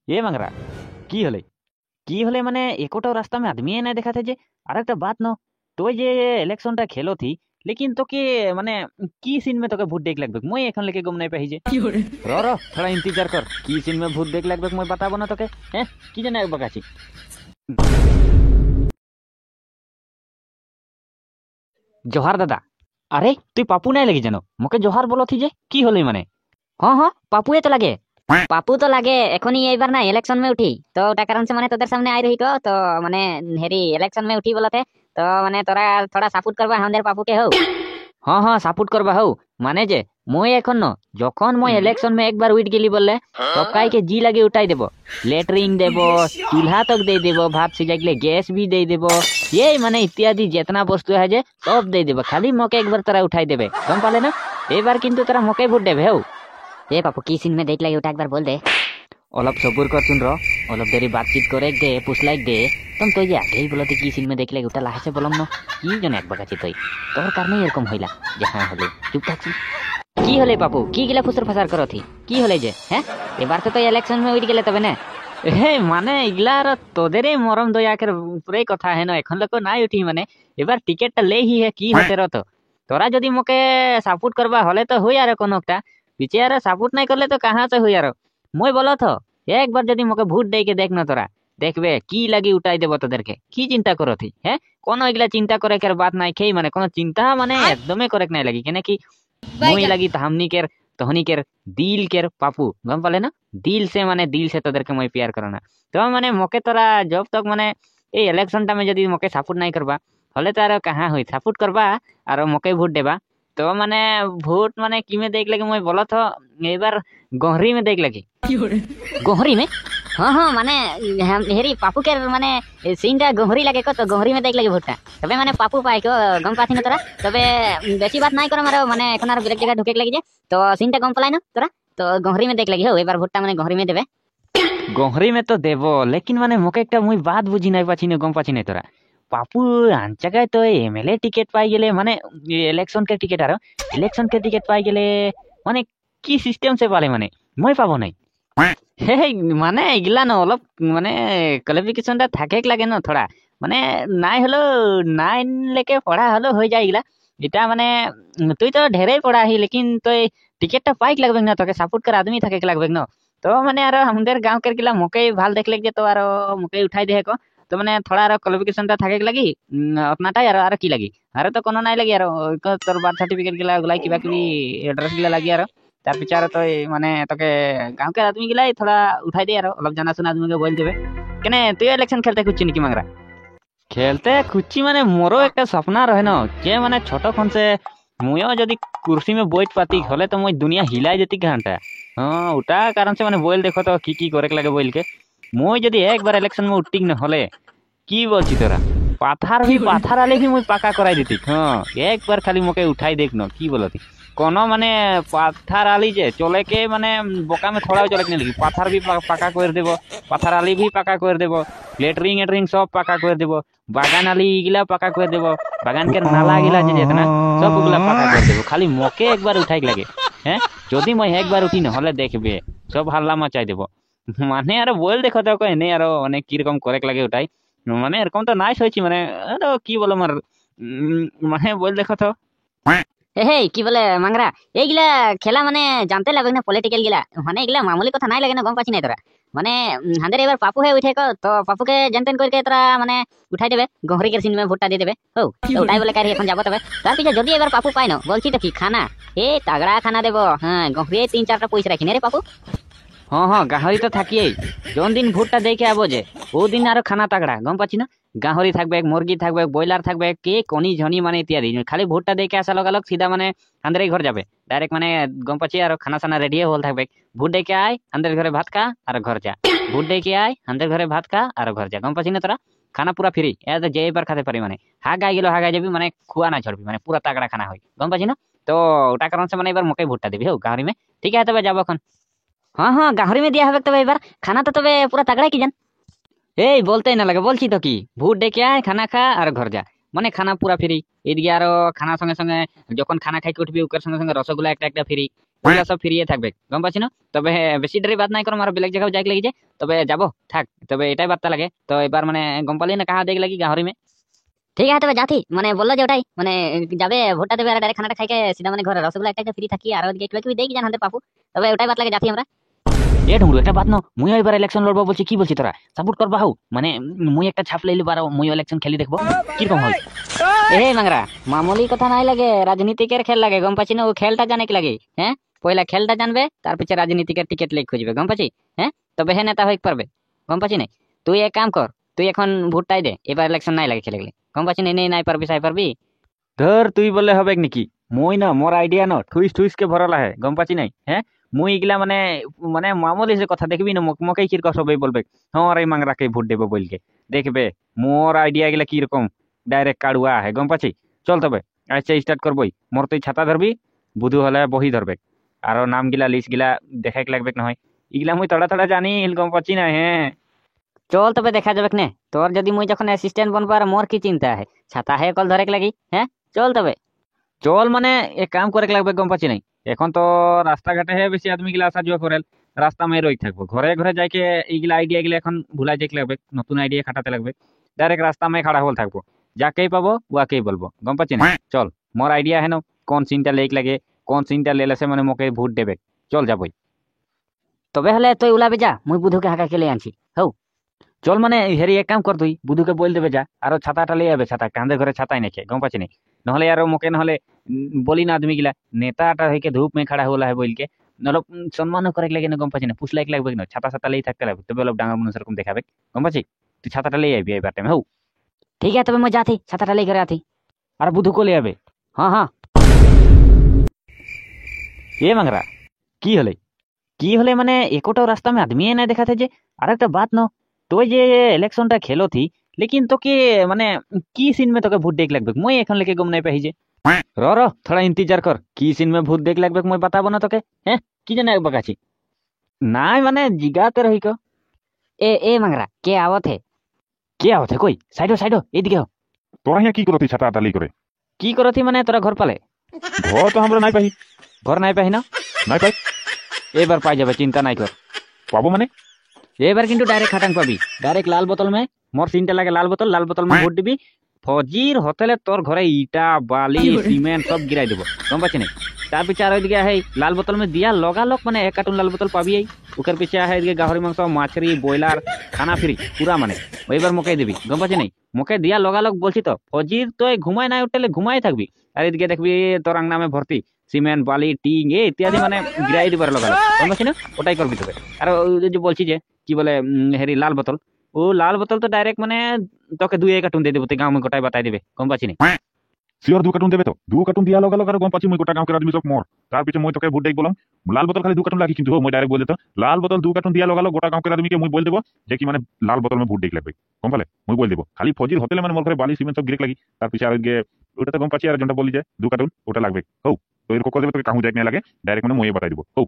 এ মাংরা কি হলে কি হলে মানে एकोटाও रास्ता में आदमी नहीं देखा थे जे। আর একটা बात न तो যে ইলেকশনটা খেলো থি लेकिन তোকে মানে কি সিন में তোকে ভোট দেখ লাগবে মই এখন লেকে গম নাই পাই যে র थोड़ा इंतजार कर কি সিন में ভোট দেখ লাগবে মই बताबो ना তোকে হ্যাঁ কি জানা বকাছি জোহার দাদা। আরে তুই পাপু নাই লাগি জানো মোকে জোহার বলো থি যে কি হলে মানে हाँ हाँ पापुए तो लगे पापू तो लगे एखनी एक बार ना इलेक्शन में उठी तो ओटा कारण से माने तोদের सामने आई रही को तो माने हेरी इलेक्शन में उठी बोलते तो माने तोरा थोड़ा सपोर्ट करबा हमদের पापू के हो। हाँ हाँ সাপোর্ট করবা হও মানে যে মই এখন ন যখন মই ইলেকশন में एक बार উইট গেলি বললে সব কাইকে জি লাগে উঠাই দেব লেটরিং দেব চুলহা তক দে দেব ভাত সিজাইলে গ্যাস भी दे দেব এই মানে ইত্যাদি যেতনা বস্তু है যে সব দে দেব খালি মকে একবার তোরা উঠাই দেবে কম পালে না এবার কিন্তু তোরা মকে ভোট দেবে হও। ए पापू की सीन में देख लगे उठा एक बार बोल दे অলপ সবুর কর শুন র অলপ দেরি বাতচিত করে দে পুছলাইক দে তুম তো যে আগেই বলতে কি সিন में দেখ লাগে ওটা লাহাসে বলম না কি জন এক বাগাছি তুই তোর কারণে এরকম হইলা যে হ্যাঁ হলে চুপ থাকছি की होले पापू की गिला फुसर फसार करो थी की होले जे हैं এবার তো ইলেকশন में উইট গেলে তবে না হে মানে ইগলার তোদের মরম দয়াকের পুরে কথা হেন এখন লোক নাই উঠি মানে এবার টিকেটটা লে হি হে কি হতে রত তোরা যদি মোকে সাপোর্ট করবা হলে তো হই আর কোন একটা পিছে আর সাপোর্ট নাই করলে তো কাহা से হই আর মই বলো তো একবার যদি মোকে ভোট দেইকে দেখ না তোরা দেখবে কি লাগি উঠাই দেব তোদেরকে কি চিন্তা করো থি হ্যাঁ কোনো এগুলা চিন্তা করে কের বাত নাই খেই মানে কোনো চিন্তা মানে একদমই করে নাই লাগি কেন কি মই লাগি তাহমনিকের তহনিকের দিল কের পাপু গম পালে না दिल से माने दिल से তোদেরকে মই प्यार करना तो माने मोके तोरा जब तक माने ए इलेक्शन टा में जदी मोके सपोर्ट नहीं करबा हले तो आरो कहां होई सपोर्ट करबा आरो मोके वोट देबा तो माने वोट माने की में देख लगे मैं बोला तो एबार गहरी में देख लगी गहरी में हाँ हाँ माने हेरी पापू के माने सीनटा गहरी लगे को तो गहरी में देख लगे भोटटा तबे माने पापू पाई को गम पाथि न तोरा तबे बेसी बात नहीं करो मारो माने এখন আর ব্রেক জায়গা ঢুকে লাগি যে তো सीनटा गम पलाई न तोरा तो गहरी में देख लगी हो एबार भोटटा माने गहरी में देबे गहरी में तो देबो लेकिन माने मोके একটা মুই বাত বুঝি নাই পাছি না গম পাছি নাই তোরা पापू आंचागाय तो एमएलए टिकेट पाई गेले माने इलेक्शन के टिकेट आरो इलेक्शन के टिकेट पाई गेले माने কি সিস্টেম সে পালে মানে মই পাবো নাই হে মানে এগুলা ন অলপ মানে কোয়ালিফিকেশনটা থাকে লাগে না থোড়া মানে নাই হলো 9 লেকে পড়া হলো হয়ে যায় এগুলা এটা মানে তুই তো ঢেরেই পড়াহি लेकिन তুই টিকেটটা পাইক লাগবে না তোকে সাপোর্ট কর আদমি থাকে লাগবে না তো মানে আর আমাদের গাঁও के গিলা মকে ভাল দেখলে যে তো আর মকে উঠাই দে কো তো মানে থোড়া আর কোয়ালিফিকেশনটা থাকে লাগি আপনাটাই আর কি লাগি আরে তো কোনো নাই লাগি আর তোর বার্থ সার্টিফিকেট গিলা গুলাই কিবা কিবি এড্রেস গিলা লাগি আর তার পিছারে তো মানে তোকে গাঁওকে আদমি গিলাই থোড়া উঠাই দে আর অলপ জানা শোনা আদমিকে বল দেবে কেন তুই ইলেকশন খেলতে খুঁজছি নাকি মাংরা খেলতে খুঁজছি মানে মোরও একটা স্বপ্ন রহে না যে মানে ছোট খন से মুইও যদি কুর্সি में बैठ पाती হলে তো মই দুনিয়া হিলাই যেতি ঘন্টা हाँ ওটা কারণ से মানে বল দেখো তো কি করে লাগে বল के মই যদি একবার ইলেকশন में উঠতি না হলে কি বলছি তোরা পাথার আলে भी মই পাকা করাই দিতি হ্যাঁ একবার খালি মোকে উঠাই দেখ না কি বলতি কোনো মানে পাথার আলি যে চলে के মানে বোকা में थोड़ा चले के लगी पाथर भी पाका कर देबो पाथर आली भी पाका कर देबो लेटरिंग सब पाका कर देबो बागान आली गिला पाका कर देबो बागान के नाला गिला जे जेतना सब गुला पाका कर देबो खाली मोके एक बार उठाई লাগে हैं যদি মই একবার উঠি না হলে দেখবে সব হাল্লা মাচাই দেবো মানে আর বল দেখো তো কই নেই আর অনেক কি রকম করে লাগে উঠাই মানে এরকম তো নাইস হইছি মানে কি বলো মার মানে বল দেখো তো हे की बोले मांगरा एगिला खेला माने जानते लगे ना पॉलिटिकल गिला माने एगिला मामूली कथा নাই লাগে না গম পাছি নাই তোরা মানে হাঁদের এবার পাপু হয়ে উঠে কো তো পাপুকে জানতেন করকে তোরা মানে উঠাই দেবে গহরি के সিন में ভোটটা দিয়ে দেবে ও ওটাই বলে কারি এখন যাব তবে তার পিছে যদি এবার পাপু পাই না বলছি তো কি খানা এ তাগড়া খানা দেবো হ্যাঁ গহরি 3-4টা পয়সা রাখি নে রে পাপু हाँ हाँ गाहरी तो থাকিয়েই जोन दिन ভোটটা দেখে আবো যে ও দিন আর খানা তাগড়া গম পাচ্ছি না গাহরি থাকবে মুরগি থাকবে ব্রয়লার থাকবে কে কোনি ঝনি মানে ইত্যাদি খালি ভোটটা দেখে আসা লগালগ সিধা মানে আন্দারে ঘর যাবে ডাইরেক্ট মানে গম পাচ্ছি আর খানা সানা রেডি হল থাকবে ভোট দেখে আয় আন্দার ঘরে ভাত খা আর ঘর যা ভোট দেখে আয় আন্দার ঘরে ভাত খা আর ঘর যা গম পাচ্ছি না তোরা খানা পুরা ফ্রি এ যে এবার খেতে পারি মানে হাগাই গেল হাগাই যাবি মানে খুয়া না ছড়বি মানে পুরা তাগড়া খানা হয় গম পাচ্ছি না তো ওটা কারণ से মানে এবার মোকে ভোটটা দিবি হো গাহরি में ঠিক আছে তবে যাবো এখন हाँ हाँ गाहरी में दिया है तब एक बार खाना तो तबे पूरा तगड़ा की जान এই বলতেই না লাগে বলছি তো কি ভোট ডেকে আয় খানা খা আর ঘর যা মানে খানা পুরা ফ্রি এদিকে আরো খানা সঙ্গে সঙ্গে যখন খানা খাইকে উঠবি ওর সঙ্গে সঙ্গে রসগোল্লা একটা একটা ফ্রি ওগুলা সব ফিরিয়ে থাকবে গম পাচ্ছি না। তবে বেশি দেরি বাদ নাই করো, আর বেলেগ জায়গায় যাইক লাগিছে, তবে যাবো থাক, তবে এটাই বার্তা লাগে। তো এবার মানে গম পালি না কাহা দেখ লাগি গাহরি মে। ঠিক আছে তবে যাতি, মানে বললো যে ওটাই মানে যাবে ভোটটা দেবে আর ডাইরেক্ট খানাটা খাইকে সিধা মানে ঘরে রসগোল্লা একটা ফ্রি থাকি আর ওদিকে একটু দেখি জান হাতে পাপু। তবে ওটাই বাত লাগে যাতি আমরা। এ ঢুমরু একটা বাত ন, মুই এবার ইলেকশন লড়বো বলছি, কি বলছি তোরা সাপোর্ট করবা হাউ? মানে মুই একটা ছাপ লইলি বার মুই ইলেকশন খেলি দেখবো কিরকম হয়। এ মাংরা মামুলি কথা নাই লাগে, রাজনীতিকের খেল লাগে গম পাচ্ছি না। ও খেলটা জানে কি লাগে, হ্যাঁ পয়লা খেলটা জানবে তার পিছে রাজনীতিকের টিকিট লেখ খুঁজবে গম পাচ্ছি। হ্যাঁ তবে হে নেতা হইতে পারবে গম পাচ্ছি না। তুই এক কাম কর, তুই এখন ভোটটাই দে, এবার ইলেকশন নাই লাগে খেলে গেলে গম পাচ্ছি না। নেই নাই পারবি সাই পারবি। ধর তুই বললে হবে নাকি? মুই না মোর আইডিয়া ন ঠুইস ঠুইস কে ভরলা হে গম পাচ্ছি নাই। হ্যাঁ মুই এগুলা মানে মানে মামুলি সে কথা দেখবি না, মকেই কিরকম সবাই বলবে হ্যাঁ এই মাংরাকে ভোট দেবো বলকে। দেখবে মোর আইডিয়া গুলা কিরকম ডাইরেক্ট কাড়ুয়া হে গম পাচ্ছি। চল তবে আচ্ছা স্টার্ট করবই। মোর তুই ছাতা ধরবি, বুধু হলে বহি ধরবে, আর নাম গিলা লিস্ট গিলা দেখাইক লাগবে না হয়। এগুলা মুই থোড়া থোড়া জানি গম পাচ্ছি না। হ্যাঁ চল তবে দেখা যাবে নে, তোর যদি মুই যখন অ্যাসিস্ট্যান্ট বনবো আর মোর কি চিন্তা है ছাতা হে কল ধরে লাগি। হ্যাঁ চল তবে। চল মানে এক কাম করে লাগবে গম পাচ্ছি নাই। এখন তো রাস্তাঘাটে হে বেশি আদমি গিলা আসা যাওয়া করে, রাস্তা মেয়ে রই থাকবো, ঘরে ঘরে যাইকে এইগুলা আইডিয়া গুলা এখন ভুলাই যাইতে লাগবে, নতুন আইডিয়া খাটাতে লাগবে। ডাইরেক্ট রাস্তা মেয়ে খাড়া হল থাকবো, যাকেই পাবো উয়াকেই বলবো গম পাচ্ছি না। চল মোর আইডিয়া হেন কোন সিনটা লেক লাগে, কোন সিনটা লেলে সে মানে মোকে ভোট দেবে। চল যাবই। তবে হলে তুই উলাবি যা, মুই বুধুকে হাঁকা খেলে আনছি হৌ। চল মানে হেরি এক কাম কর, তুই বুধুকে বল দেবে যা, আরো ছাতাটা লিয়ে যাবে, ছাতা কাঁধে ঘরে ছাতাই নাকি গম পাচ্ছি না। নহলে আরো মোকে নহলে বলি না আদমি গিলা নেতাটা হইকে ধূপ মে খাড়া হলা है বলকে, নহলে সম্মানও করে লাগে না গম পাচ্ছি না, পুষলাইক লাগবে না, ছাতা ছাতা লিয়ে থাকতে লাগবে, তবে লোক ডাঙর মানুষ এরকম দেখাবে গম পাচ্ছি। তুই ছাতাটা লিয়ে আইবি এবার টাইম হৌ। ঠিক আছে তবে মুই যাতি, ছাতাটা লই ঘরে আতি। আর বুধুকে লিয়ে যাবে। হ্যাঁ হ্যাঁ এ মাংরা কি হলে, কি হলে মানে एकोटाও रास्ता में आदमी नहीं देखा थे जे। আর একটা বাত ন, তুই যে ইলেকশনটা খেলো থি, लेकिन তোকে মানে কি সিন में তোকে ভোট দেখ লাগবে মই এখন লেকে গম নাই পাই যে। র थोड़ा इंतजार कर, কি সিন में ভোট দেখ লাগবে মই बताबो না তোকে। হ্যাঁ কি জানে বাকাছি নাই মানে জিগাতে রহি কো। এ মাংরা কে आवत है? কে आवत है কই? সাইডো সাইডো এইদিকে हो। তোরা হিয়া কি করতি ছাতা আটালি করে? কি করতি মানে তোরা ঘর পালে? ঘর তো আমরা নাই পাই। ঘর নাই পাই না? নাই পাই। এবার পাই যাবে, চিন্তা নাই কর। পাবো মানে? এবার কিন্তু ডাইরেক্ট খাটাং পাবি, ডাইরেক্ট লাল বোতল में মোর সিনটা লাগে লাল বোতল, লাল বোতল में ভোট দিবি। ফজির হোটেলে তোর ঘরে ইটা বালি সিমেন্ট সব গিরাই দেবো গম পাচ্ছি না। তার পিছে আর ওইদিকে আহে লাল বোতল में দিয়া লগালগ মানে 1 কার্টুন লাল বোতল পাবি। ওকের পিছে আহে এদিকে গাহরি মাংস মাছরি ব্রয়লার খানা ফ্রি পুরা মানে ওইবার মোকে দিবি গম পাচ্ছি না। মোকে দিয়া লগালগ বলছি তো, ফজির তুই ঘুমাই নাই উঠলে ঘুমাই থাকবি, আর এদিকে দেখবি তোর নামে ভর্তি সিমেন্ট বালি টিং এ ইত্যাদি মানে গিরাই দিবার লগালগ গম পাচ্ছি না। ওটাই করবি তোকে। আর ওই যে বলছি যে কি বলে হেরি লাল বোতল, ও লাল বোতল তো ডাইরেক্ট মানে তোকে 2 কার্টুন দিয়ে দেবো, তুই গাঁव में গোটাই বাতাই দিবে গম পাচ্ছি না। সিওর 2 কার্টুন দেবে তো? 2 কার্টুন দিয়া লগালগ আর গম পাচ্ছি মই গোটা গাঁওকে আদমি সব মোর। তার পিছে মই তোকে ভোট দেই বললাম লাল বোতল খালি 2 কার্টুন লাগি, কিন্তু মই ডাইরেক্ট বলে তো লাল বোতল 2 কার্টুন দিয়া লগালগ গোটা গাঁওকে আদমিকে মই বল দেবো যে কি মানে লাল বোতল में ভোট দেখ লাগবে গম পালে। মই বল দেবো খালি ফজির হোটেলে মানে মোর ঘরে বালি সিমেন্ট সব গিরেক লাগি। তার পিছে আর গে ওটাতে গম পাচ্ছি আর জনটা বলি যে 2 কার্টুন ওটা লাগবে হৌ। তো এরকম করে দেবে তোকে কাহু যাক না লাগে, ডাইরেক্ট মানে মই বাতাই দেবো হৌ।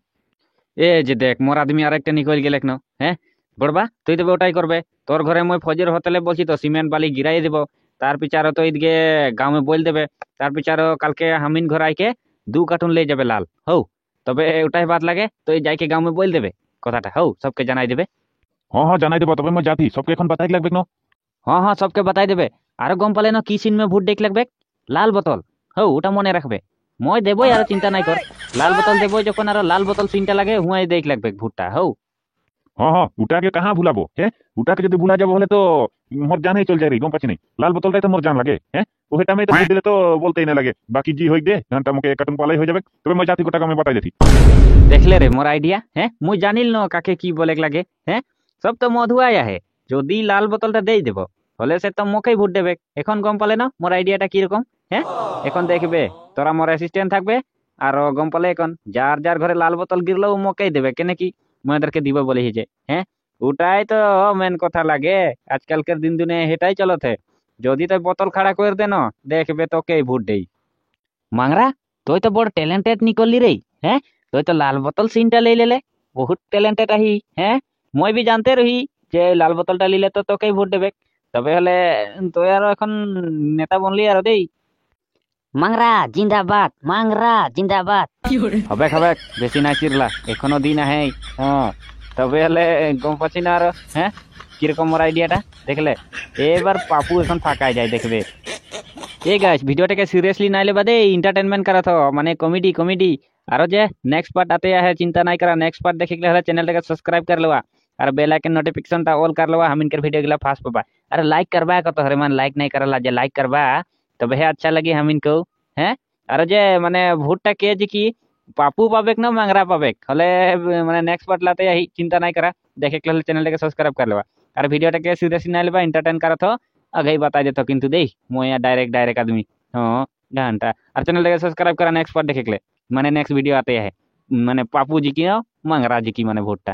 এ যে দেখ মোর আদমি আরেকটা নিকল গেলেক না। হ্যাঁ বড়বা তুই তবে ওটাই করবে, তোর ঘরে মই ফজর হোটেলে বলছি তো সিমেন্ট বালি গিরাই দেবো। তার পিছে আরো তো এদিকে গাঁव में বল দেবে। তার পিছে আরো কালকে হামিন ঘর আইকে 2 কার্টুন লে যাবে লাল হৌ। তবে ওটাই বাদ লাগে তো যাইকে গাঁव में বল দেবে কথাটা হৌ, সবকে জানাই দেবে। হ্যাঁ হ্যাঁ জানাই দেবো, তবে মই যাতি সবকে এখন বাতাই লাগবে না। हाँ हाँ सबके बताई देबे। आरो गम पाले न की सीन में भूत देख लगबे लाल बोतल हौ ওটা মনে রাখবে। মই দেবই আর চিন্তা নাই কর, লাল বোতল দেবই যখন আর লাল বোতল সিনটা লাগে হুঁয়াই দেখ লাগবে ভুট্টা হৌ। হ্যাঁ হ্যাঁ ওটাকে কাহা ভুলাবো? হ্যাঁ ওটাকে যদি ভুলা যাবো হলে তো মোর জানাই চল যায় রে গম পাচ্ছি নাই। লাল বোতলটাই তো মোর জান লাগে। হ্যাঁ ওইটা আমি তো ভোট দিলে তো বলতেই না লাগে, বাকি জি হইক দে ঘন্টা মুখে 1 কার্টুন পালাই হয়ে যাবে। তবে মই জাতি গোটাকে আমি বাতাই দিছি। দেখলে রে মোর আইডিয়া। হ্যাঁ মুই জানিল ন কাকে কি বলে লাগে। হ্যাঁ সব তো মধুয়াই আহে, যদি লাল বোতলটা দেই দেব হলে সে তো মোকেই ভোট দেবে। এখন গম পালে না মোর আইডিয়াটা কিরকম। হ্যাঁ এখন দেখবে তোরা মোর অ্যাসিস্ট্যান্ট থাকবে, আর গম পালে এখন যার যার ঘরে লাল বোতল গিরলো ও মোকেই দেবে কেন কি মোদেরকে দিব বলে যে। হ্যাঁ ওটাই তো মেন কথা লাগে, আজকালকার দিন দিনে হেটাই চলতে। যদি তুই বোতল খাড়া করে দে না দেখবে তোকেই ভোট দেই। মাংরা তুই তো বড় ট্যালেন্টেড নিকললি রে। হ্যাঁ তুই তো লাল বোতল সিনটা লই লেলে, বহুত ট্যালেন্টেড আহি। হ্যাঁ মই বি জানতে রহি যে লাল বোতলটা লিলে তো তোকেই ভোট দেবে। তবে হলে তুই আর এখন নেতা বনলি আর দেই। মাংরা জিন্দাবাদ, মাংরা জিন্দাবাদ। হবে হবে, বেশি নাই চিরলা, এখনো দিন আহে। হ্যাঁ, তবে হলে গম পাচ্ছি না আরো। হ্যাঁ, কিরকম মোর আইডিয়াটা দেখলে? এবার পাপু এখন ফাঁকাই যায় দেখবে। এই গাইস, ভিডিওটাকে সিরিয়াসলি নাইলে বাদে এন্টারটেনমেন্ট করা তো, মানে কমেডি কমেডি। আরো যে নেক্সট পার্ট আতে আহে, চিন্তা নাই করা। নেক্সট পার্ট দেখে গেলে চ্যানেলটাকে সাবস্ক্রাইব कर लेवा और बेल आइकन नोटिफिकेशनটা ऑल कर लेवा, हम इनकर वीडियो गिला फास्ट पाबा। अरे लाइक करबा कत हरे मान लाइक नहीं करला, जे लाइक करबा तबे हे अच्छा लगे हम इनको। हैं, আর যে মানে ভোটটা কে জিকি, পাপু পাবেক না মাংরা পাবেক হলে মানে নেক্সট পার্ট লাতে আহি, চিন্তা নাই করা। দেখে গেলে চ্যানেলটাকে সাবস্ক্রাইব कर लेवा আর ভিডিওটাকে সিরিয়াসলি নাই लेवा, एंटरटेन करा तो আগেই বাতাই দিত কিন্তু দেই মই ডাইরেক্ট ডাইরেক্ট आदमी। हाँ घंटा और चैनल के सब्सक्राइब करा नेक्स्ट पार्ट देखे के लिए, माने नेक्स्ट वीडियो आते हैं। माने पापू जी की मांगरा जी की माने भोटटा।